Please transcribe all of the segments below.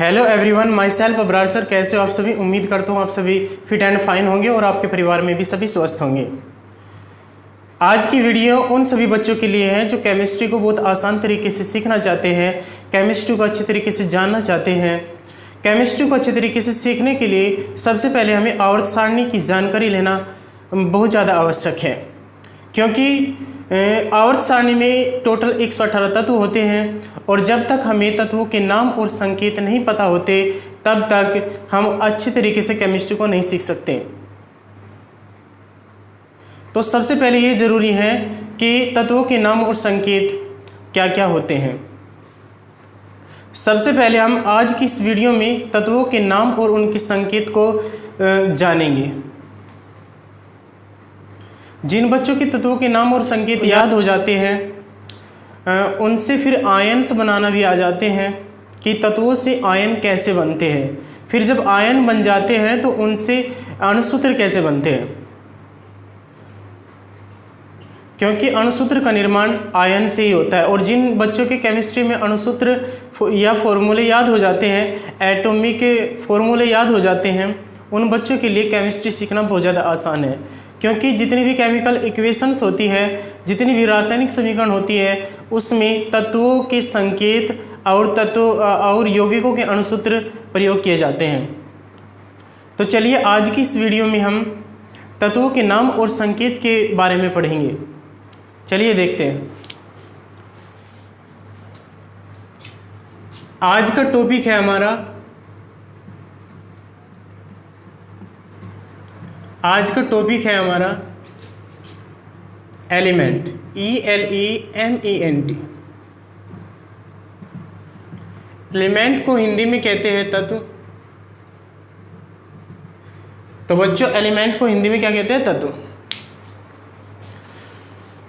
Hello everyone, my self Abrar sir. कैसे हो आप सभी? उम्मीद करता हूँ आप सभी फिट एंड फाइन होंगे और आपके परिवार में भी सभी स्वस्थ होंगे। आज की वीडियो उन सभी बच्चों के लिए है जो केमिस्ट्री को बहुत आसान तरीके से सीखना चाहते हैं, केमिस्ट्री को अच्छे तरीके से जानना चाहते हैं। केमिस्ट्री को अच्छे तरीके से सीखने के लिए सबसे पहले हमें आवर्त सारणी की जानकारी लेना बहुत ज़्यादा आवश्यक है, क्योंकि आवर्त सारणी में टोटल 118 तत्व होते हैं और जब तक हमें तत्वों के नाम और संकेत नहीं पता होते तब तक हम अच्छे तरीके से केमिस्ट्री को नहीं सीख सकते। तो सबसे पहले ये ज़रूरी है कि तत्वों के नाम और संकेत क्या क्या होते हैं। सबसे पहले हम आज की इस वीडियो में तत्वों के नाम और उनके संकेत को जानेंगे। जिन बच्चों के तत्वों के नाम और संकेत याद हो जाते हैं उनसे फिर आयन्स बनाना भी आ जाते हैं कि तत्वों से आयन कैसे बनते हैं। फिर जब आयन बन जाते हैं तो उनसे अणुसूत्र कैसे बनते हैं, क्योंकि अणुसूत्र का निर्माण आयन से ही होता है। और जिन बच्चों के केमिस्ट्री में अणुसूत्र या फॉर्मूले याद हो जाते हैं, एटॉमिक के फॉर्मूले याद हो जाते हैं, उन बच्चों के लिए केमिस्ट्री सीखना बहुत ज़्यादा आसान है, क्योंकि जितनी भी केमिकल इक्वेशंस होती है, जितनी भी रासायनिक समीकरण होती है, उसमें तत्वों के संकेत और तत्वों और यौगिकों के अणुसूत्र प्रयोग किए जाते हैं। तो चलिए आज की इस वीडियो में हम तत्वों के नाम और संकेत के बारे में पढ़ेंगे। चलिए देखते हैं। आज का टॉपिक है हमारा एलिमेंट, ELEMENT। एलिमेंट को हिंदी में कहते हैं तत्व। तो बच्चों, एलिमेंट को हिंदी में क्या कहते हैं? तत्व।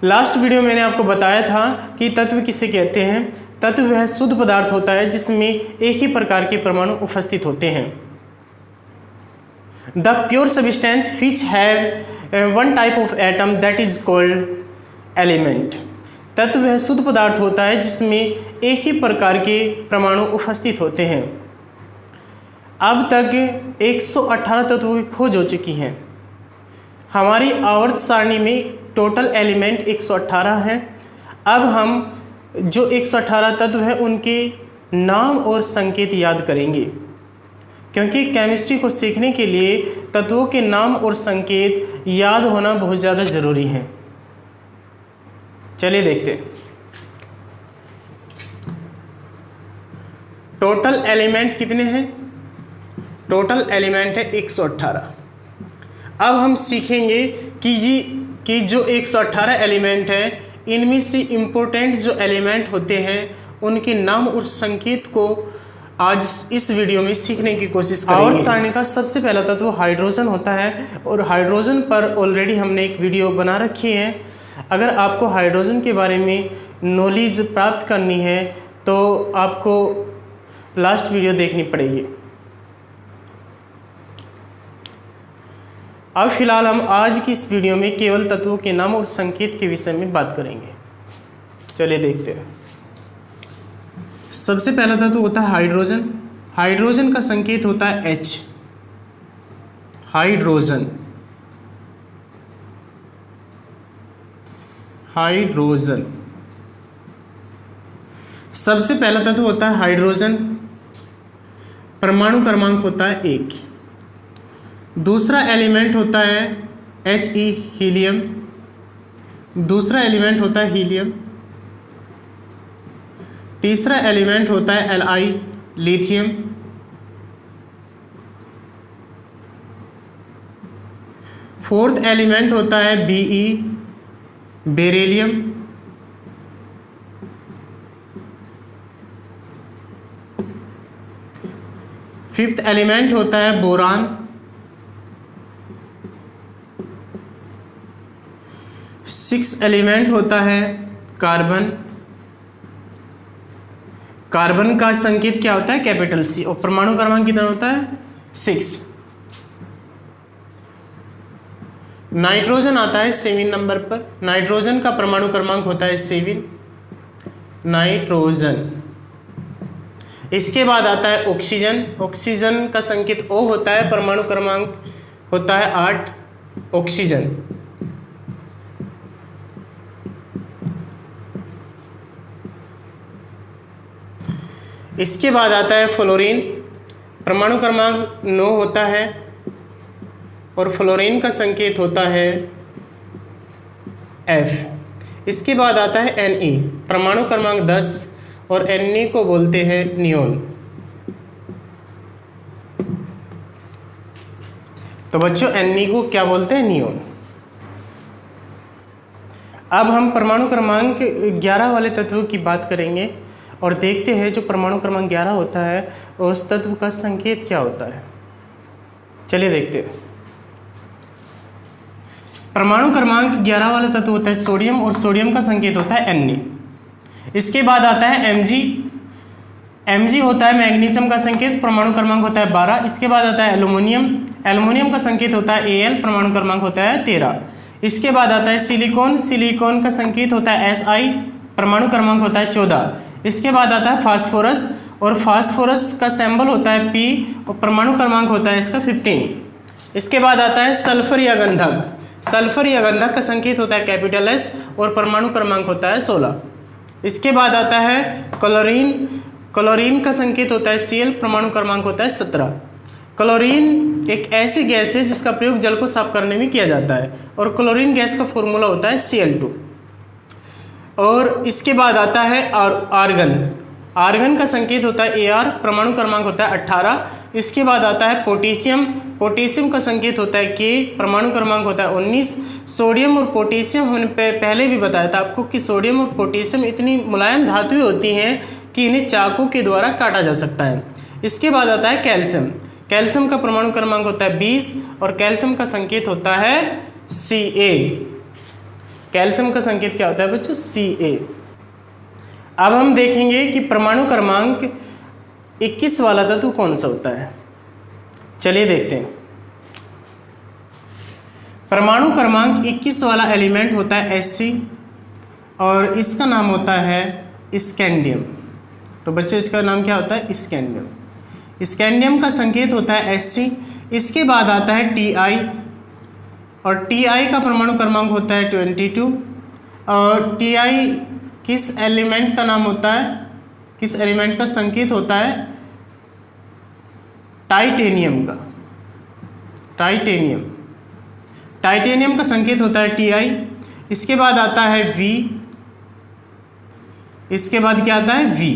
लास्ट वीडियो मैंने आपको बताया था कि तत्व किसे कहते हैं। तत्व वह शुद्ध पदार्थ होता है जिसमें एक ही प्रकार के परमाणु उपस्थित होते हैं। The pure substance which have one type of atom that is called element. तत्व वह शुद्ध पदार्थ होता है जिसमें एक ही प्रकार के परमाणु उपस्थित होते हैं। अब तक 118 तत्वों की खोज हो चुकी है। हमारी आवर्त सारणी में टोटल एलिमेंट 118 हैं। अब हम जो 118 तत्व हैं उनके नाम और संकेत याद करेंगे, क्योंकि केमिस्ट्री को सीखने के लिए तत्वों के नाम और संकेत याद होना बहुत ज़्यादा ज़रूरी है। चलिए देखते हैं। टोटल एलिमेंट कितने हैं? टोटल एलिमेंट है 118। अब हम सीखेंगे कि जो 118 एलिमेंट है, इनमें से इम्पोर्टेंट जो एलिमेंट होते हैं उनके नाम और संकेत को आज इस वीडियो में सीखने की कोशिश करेंगे। आवर्त सारणी का सबसे पहला तत्व हाइड्रोजन होता है और हाइड्रोजन पर ऑलरेडी हमने एक वीडियो बना रखी है। अगर आपको हाइड्रोजन के बारे में नॉलेज प्राप्त करनी है तो आपको लास्ट वीडियो देखनी पड़ेगी। अब फिलहाल हम आज की इस वीडियो में केवल तत्वों के नाम और संकेत के विषय में बात करेंगे। चलिए देखते हैं। सबसे पहला तत्व होता है हाइड्रोजन। हाइड्रोजन का संकेत होता है H। हाइड्रोजन सबसे पहला तत्व होता है हाइड्रोजन। परमाणु क्रमांक होता है 1। दूसरा एलिमेंट होता है He, हीलियम। दूसरा एलिमेंट होता है हीलियम। तीसरा एलिमेंट होता है Li, लिथियम। फोर्थ एलिमेंट होता है Be, बेरिलियम। फिफ्थ एलिमेंट होता है बोरान। सिक्स एलिमेंट होता है कार्बन। कार्बन का संकेत क्या होता है? Capital C। और परमाणु क्रमांक कितना होता है? 6। नाइट्रोजन आता है 7 नंबर पर। नाइट्रोजन का परमाणु क्रमांक होता है 7। नाइट्रोजन इसके बाद आता है ऑक्सीजन। ऑक्सीजन का संकेत O होता है, परमाणु क्रमांक होता है 8 ऑक्सीजन। इसके बाद आता है फ्लोरीन, परमाणु क्रमांक 9 होता है और फ्लोरीन का संकेत होता है F। इसके बाद आता है Ne, परमाणु क्रमांक 10 और Ne को बोलते हैं नियोन। तो बच्चों Ne को क्या बोलते हैं? नियोन। अब हम परमाणु क्रमांक 11 वाले तत्व की बात करेंगे और देखते हैं जो परमाणु क्रमांक 11 होता है उस तत्व का संकेत क्या होता है। चलिए देखते हैं। परमाणु क्रमांक 11 वाला तत्व होता है सोडियम और सोडियम का संकेत होता है Na। इसके बाद आता है Mg। Mg होता है मैग्नीशियम का संकेत, परमाणु क्रमांक होता है 12। इसके बाद आता है एल्यूमिनियम। एल्यूमिनियम का संकेत होता है Al, परमाणु क्रमांक होता है 13। इसके बाद आता है सिलिकॉन। सिलिकॉन का संकेत होता है Si, परमाणु क्रमांक होता है 14। इसके बाद आता है फास्फोरस और फास्फोरस का सिंबल होता है P और परमाणु क्रमांक होता है इसका 15। इसके बाद आता है सल्फर या गंधक। सल्फर या गंधक का संकेत होता है कैपिटल S और परमाणु क्रमांक होता है 16। इसके बाद आता है क्लोरीन। क्लोरीन का संकेत होता है Cl, परमाणु क्रमांक होता है 17। क्लोरीन एक ऐसी गैस है जिसका प्रयोग जल को साफ करने में किया जाता है और क्लोरीन गैस का फॉर्मूला होता है Cl2। और इसके बाद आता है आर्गन। आर्गन का संकेत होता है Ar, परमाणु क्रमांक होता है 18। इसके बाद आता है पोटेशियम। पोटेशियम का संकेत होता है K, परमाणु क्रमांक होता है 19। सोडियम और पोटेशियम हमने पहले भी बताया था आपको कि सोडियम और पोटेशियम इतनी मुलायम धातुएं होती हैं कि इन्हें चाकू के द्वारा काटा जा सकता है। इसके बाद आता है कैल्शियम। कैल्शियम का परमाणु क्रमांक होता है 20 और कैल्शियम का संकेत होता है Ca। कैल्शियम का संकेत क्या होता है बच्चों? Ca। अब हम देखेंगे कि परमाणु क्रमांक 21 वाला तत्व कौन सा होता है। चलिए देखते हैं। परमाणु क्रमांक 21 वाला एलिमेंट होता है Hc और इसका नाम होता है स्कैंडियम। तो बच्चों इसका नाम क्या होता है? स्कैंडियम। स्कैंडियम का संकेत होता है Hc। इसके बाद आता है Ti और Ti का परमाणु क्रमांक होता है 22। और Ti किस एलिमेंट का नाम होता है? किस एलिमेंट का संकेत होता है? टाइटेनियम का। टाइटेनियम। टाइटेनियम का संकेत होता है Ti। इसके बाद आता है V। इसके बाद क्या आता है? V।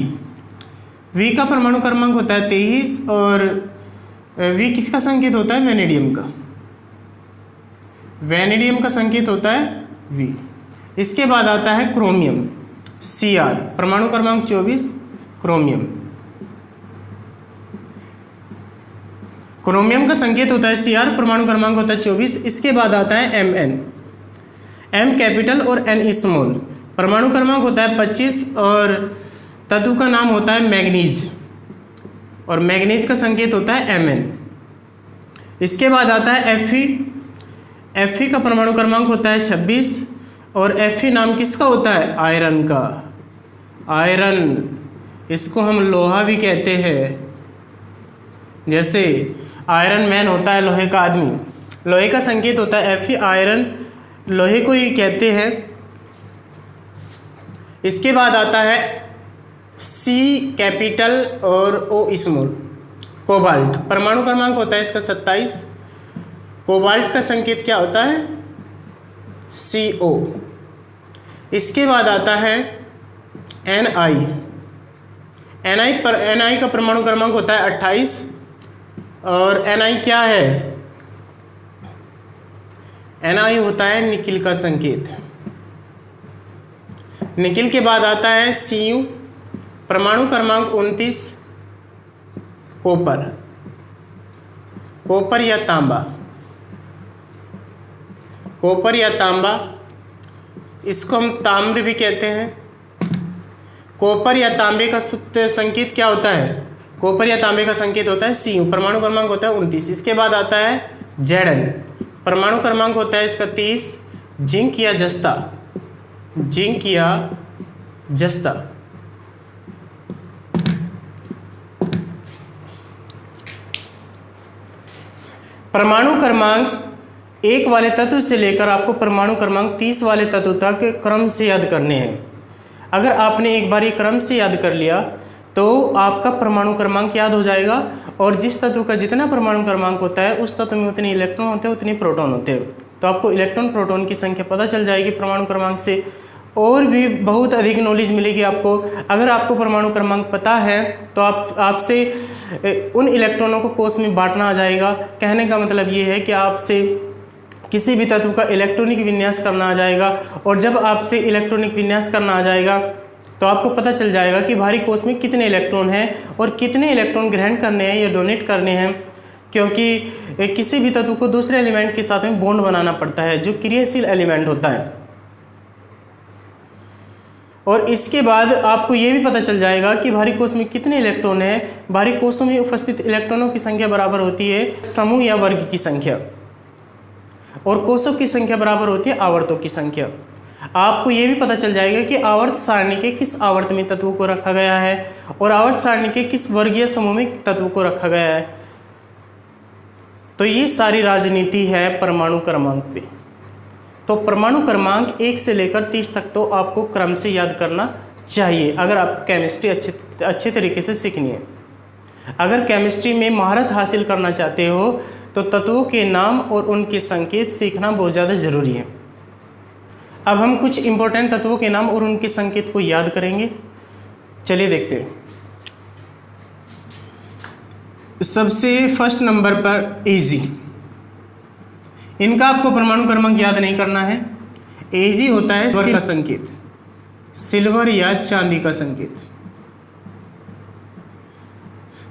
V का परमाणु क्रमांक होता है 23 और V किसका संकेत होता है? वेनेडियम का। वेनेडियम का संकेत होता है V। इसके बाद आता है क्रोमियम, Cr, परमाणु क्रमांक 24 क्रोमियम। क्रोमियम का संकेत होता है Cr, परमाणु क्रमांक होता है 24। इसके बाद आता है Mn, M कैपिटल और N स्मॉल, परमाणु क्रमांक होता है 25 और तत्व का नाम होता है मैग्नीज और मैग्नीज का संकेत होता है Mn। इसके बाद आता है Fe। Fe का परमाणु क्रमांक होता है 26 और Fe नाम किसका होता है? आयरन का। आयरन, इसको हम लोहा भी कहते हैं, जैसे आयरन मैन होता है लोहे का आदमी। लोहे का संकेत होता है Fe, आयरन लोहे को ही कहते हैं। इसके बाद आता है C कैपिटल और O स्मॉल, कोबाल्ट, परमाणु क्रमांक होता है इसका 27। कोबाल्ट का संकेत क्या होता है? CO। इसके बाद आता है Ni। Ni का परमाणु क्रमांक होता है 28 और Ni क्या है? Ni होता है निकिल का संकेत। निकिल के बाद आता है Cu, परमाणु क्रमांक 29 कॉपर, कॉपर या तांबा। कॉपर या तांबा, इसको हम ताम्र भी कहते हैं। कॉपर या तांबे का संकेत क्या होता है? कॉपर या तांबे का संकेत होता है Cu, परमाणु क्रमांक होता है 29। इसके बाद आता है Zn, परमाणु क्रमांक होता है इसका 30। जिंक या जस्ता, जिंक या जस्ता। परमाणु क्रमांक 1 वाले तत्व से लेकर आपको परमाणु क्रमांक 30 वाले तत्व तक क्रम से याद करने हैं। अगर आपने एक बार ये क्रम से याद कर लिया तो आपका परमाणु क्रमांक याद हो जाएगा, और जिस तत्व का जितना परमाणु क्रमांक होता है उस तत्व में उतने इलेक्ट्रॉन होते हैं, उतने प्रोटॉन होते हैं। तो आपको इलेक्ट्रॉन प्रोटॉन की संख्या पता चल जाएगी परमाणु क्रमांक से, और भी बहुत अधिक नॉलेज मिलेगी आपको। अगर आपको परमाणु क्रमांक पता है तो आपसे उन इलेक्ट्रॉनों को कोष में बांटना आ जाएगा। कहने का मतलब ये है कि आपसे किसी भी तत्व का इलेक्ट्रॉनिक विन्यास करना आ जाएगा, और जब आपसे इलेक्ट्रॉनिक विन्यास करना आ जाएगा तो आपको पता चल जाएगा कि भारी कोष में कितने इलेक्ट्रॉन हैं और कितने इलेक्ट्रॉन ग्रहण करने हैं या डोनेट करने हैं, क्योंकि किसी भी तत्व को दूसरे एलिमेंट के साथ में बॉन्ड बनाना पड़ता है जो क्रियाशील एलिमेंट होता है। और इसके बाद आपको ये भी पता चल जाएगा कि भारी कोष में कितने इलेक्ट्रॉन हैं। भारी कोषों में उपस्थित इलेक्ट्रॉनों की संख्या बराबर होती है समूह या वर्ग की संख्या, और कोषों की संख्या बराबर होती है आवर्तों की संख्या। आपको ये भी पता चल जाएगा कि आवर्त सारणी के किस आवर्त में तत्वों को रखा गया है और आवर्त सारणी के किस वर्गीय समूह में तत्वों को रखा गया है। तो ये सारी राजनीति है परमाणु क्रमांक पे। तो परमाणु क्रमांक 1 से लेकर 30 तक तो आपको क्रम से याद करना चाहिए, अगर आपको केमिस्ट्री अच्छे तरीके से सीखनी है। अगर केमिस्ट्री में महारत हासिल करना चाहते हो तो तत्वों के नाम और उनके संकेत सीखना बहुत ज़्यादा ज़रूरी है। अब हम कुछ इंपॉर्टेंट तत्वों के नाम और उनके संकेत को याद करेंगे। चलिए देखते हैं। सबसे फर्स्ट नंबर पर Ag, इनका आपको परमाणु क्रमांक याद नहीं करना है। Ag होता है सिल्वर का संकेत, सिल्वर या चांदी का संकेत।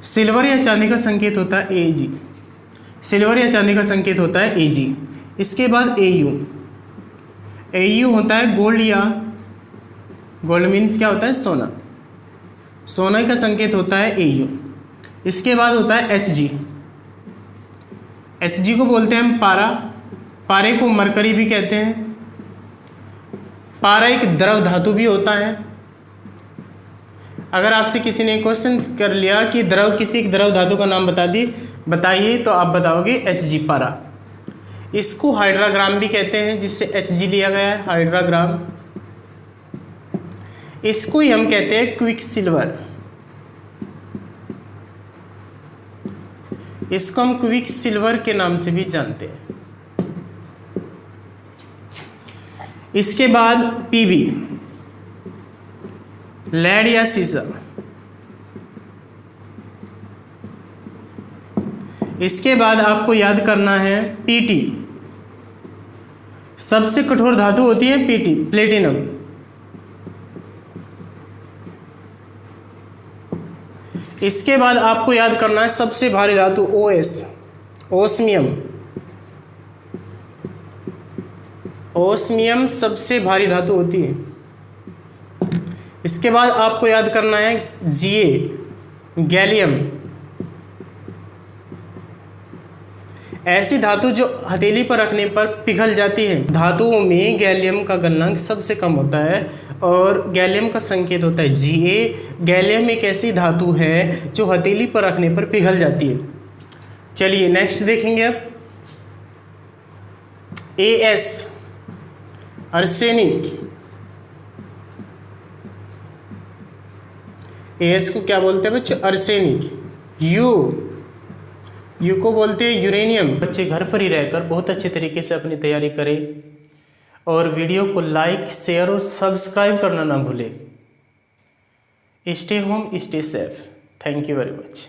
सिल्वर या चांदी का संकेत होता है Ag, सिल्वर या चांदी का संकेत होता है Ag। इसके बाद Au होता है गोल्ड, या गोल्ड मीन्स क्या होता है सोना, सोना का संकेत होता है Au। इसके बाद होता है Hg, Hg को बोलते हैं हम पारा, पारे को मरकरी भी कहते हैं। पारा एक द्रव धातु भी होता है। अगर आपसे किसी ने क्वेश्चन कर लिया कि किसी एक द्रव धातु का नाम बताइए तो आप बताओगे Hg पारा। इसको हाइड्राग्राम भी कहते हैं, जिससे Hg लिया गया है, हाइड्राग्राम। इसको ही हम कहते हैं क्विक सिल्वर, इसको हम क्विक सिल्वर के नाम से भी जानते हैं। इसके बाद Pb, लेड या सीसा। इसके बाद आपको याद करना है Pt, सबसे कठोर धातु होती है Pt, प्लेटिनम। इसके बाद आपको याद करना है सबसे भारी धातु OS, ओस्मियम। ओस्मियम सबसे भारी धातु होती है। इसके बाद आपको याद करना है Ga, गैलियम। ऐसी धातु जो हथेली पर रखने पर पिघल जाती है। धातुओं में गैलियम का गलनांक सबसे कम होता है और गैलियम का संकेत होता है Ga। गैलियम एक ऐसी धातु है जो हथेली पर रखने पर पिघल जाती है। चलिए नेक्स्ट देखेंगे अब As, आर्सेनिक। As को क्या बोलते हैं बच्चों? आर्सेनिक। यू को बोलते हैं यूरेनियम। बच्चे घर पर ही रहकर बहुत अच्छे तरीके से अपनी तैयारी करें और वीडियो को लाइक, शेयर और सब्सक्राइब करना ना भूलें। Stay home, stay safe. Thank you very much.